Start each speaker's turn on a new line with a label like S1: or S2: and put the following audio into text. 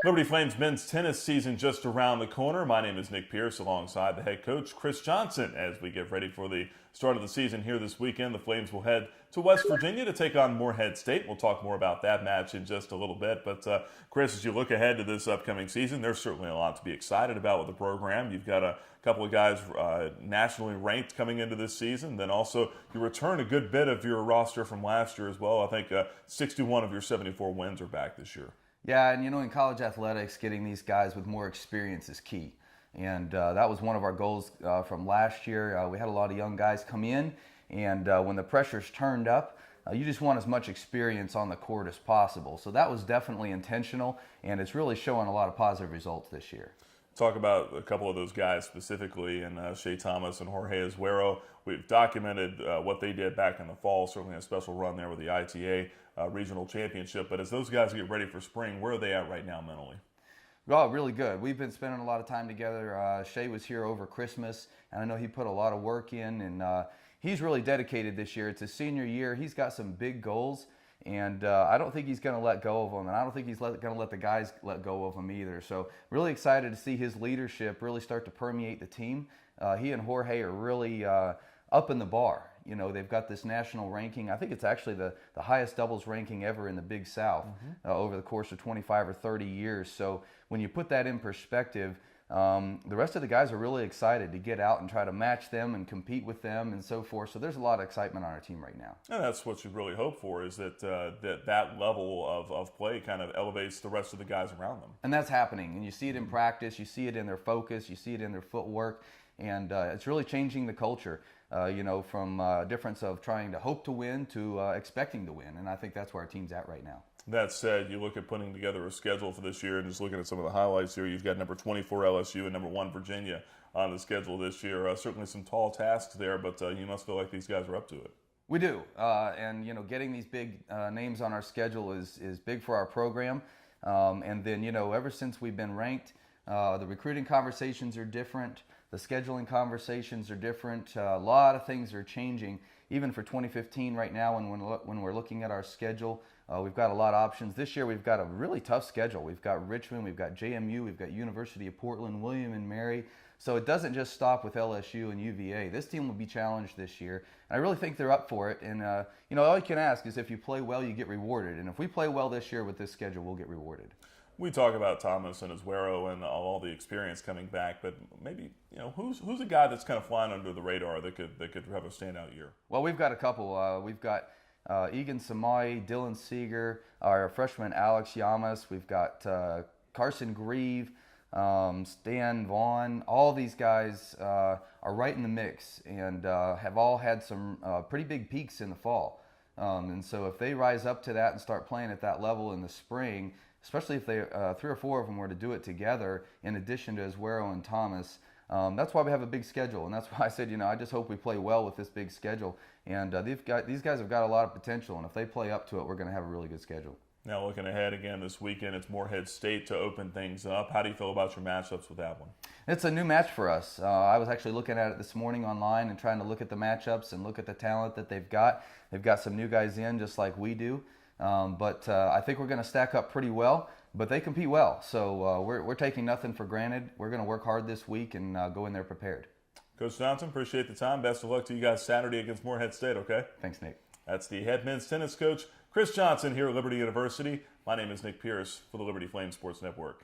S1: Liberty Flames men's tennis season just around the corner. My name is Nick Pierce alongside the head coach Chris Johnson as we get ready for the start of the season here this weekend. The Flames will head to West Virginia to take on Morehead State. We'll talk more about that match in just a little bit. But Chris, as you look ahead to this upcoming season, there's certainly a lot to be excited about with the program. You've got a couple of guys nationally ranked coming into this season. Then also you return a good bit of your roster from last year as well. I think 61 of your 74 wins are back this year.
S2: Yeah, and in college athletics, getting these guys with more experience is key. And that was one of our goals from last year. We had a lot of young guys come in, and when the pressure's turned up, you just want as much experience on the court as possible. So that was definitely intentional, and it's really showing a lot of positive results this year.
S1: Talk about a couple of those guys specifically, and Shea Thomas and Jorge Azuero. We've documented what they did back in the fall, certainly a special run there with the ITA regional championship. But as those guys get ready for spring, where are they at right now mentally?
S2: Oh, really good. We've been spending a lot of time together. Shea was here over Christmas, and I know he put a lot of work in, and he's really dedicated this year. It's his senior year. He's got some big goals, and I don't think he's going to let go of them, and I don't think he's going to let the guys let go of them either. So really excited to see his leadership really start to permeate the team. He and Jorge are really up in the bar. They've got this national ranking. I think it's actually the highest doubles ranking ever in the Big South over the course of 25 or 30 years. So when you put that in perspective, the rest of the guys are really excited to get out and try to match them and compete with them and so forth. So there's a lot of excitement on our team right now.
S1: And that's what you really hope for, is that that level of play kind of elevates the rest of the guys around them.
S2: And that's happening. And you see it in practice. You see it in their focus. You see it in their footwork. And it's really changing the culture, from a difference of trying to hope to win to expecting to win. And I think that's where our team's at right now.
S1: That said, you look at putting together a schedule for this year and just looking at some of the highlights here. You've got number 24 LSU and number 1 Virginia on the schedule this year. Certainly some tall tasks there, but you must feel like these guys are up to it.
S2: We do. And getting these big names on our schedule is big for our program. And then, ever since we've been ranked, the recruiting conversations are different. The scheduling conversations are different. A lot of things are changing. Even for 2015 right now, when we're looking at our schedule, we've got a lot of options. This year we've got a really tough schedule. We've got Richmond, we've got JMU, we've got University of Portland, William and Mary. So it doesn't just stop with LSU and UVA. This team will be challenged this year. And I really think they're up for it. And, all you can ask is if you play well, you get rewarded. And if we play well this year with this schedule, we'll get rewarded.
S1: We talk about Thomas and Azuero and all the experience coming back, but maybe who's a guy that's kind of flying under the radar that could have a standout year?
S2: Well, we've got a couple. We've got Egan Samai, Dylan Seeger, our freshman Alex Yamas. We've got Carson Grieve, Stan Vaughn. All these guys are right in the mix and have all had some pretty big peaks in the fall. And so if they rise up to that and start playing at that level in the spring, especially if they 3 or 4 of them were to do it together, in addition to Azuero and Thomas. That's why we have a big schedule, and that's why I said, I just hope we play well with this big schedule. And these guys have got a lot of potential, and if they play up to it, we're going to have a really good schedule.
S1: Now looking ahead again this weekend, it's Morehead State to open things up. How do you feel about your matchups with that one?
S2: It's a new match for us. I was actually looking at it this morning online and trying to look at the matchups and look at the talent that they've got. They've got some new guys in just like we do. But I think we're going to stack up pretty well, but they compete well. So we're taking nothing for granted. We're going to work hard this week and go in there prepared.
S1: Coach Johnson, appreciate the time. Best of luck to you guys Saturday against Morehead State, okay?
S2: Thanks, Nick.
S1: That's the head men's tennis coach, Chris Johnson, here at Liberty University. My name is Nick Pierce for the Liberty Flames Sports Network.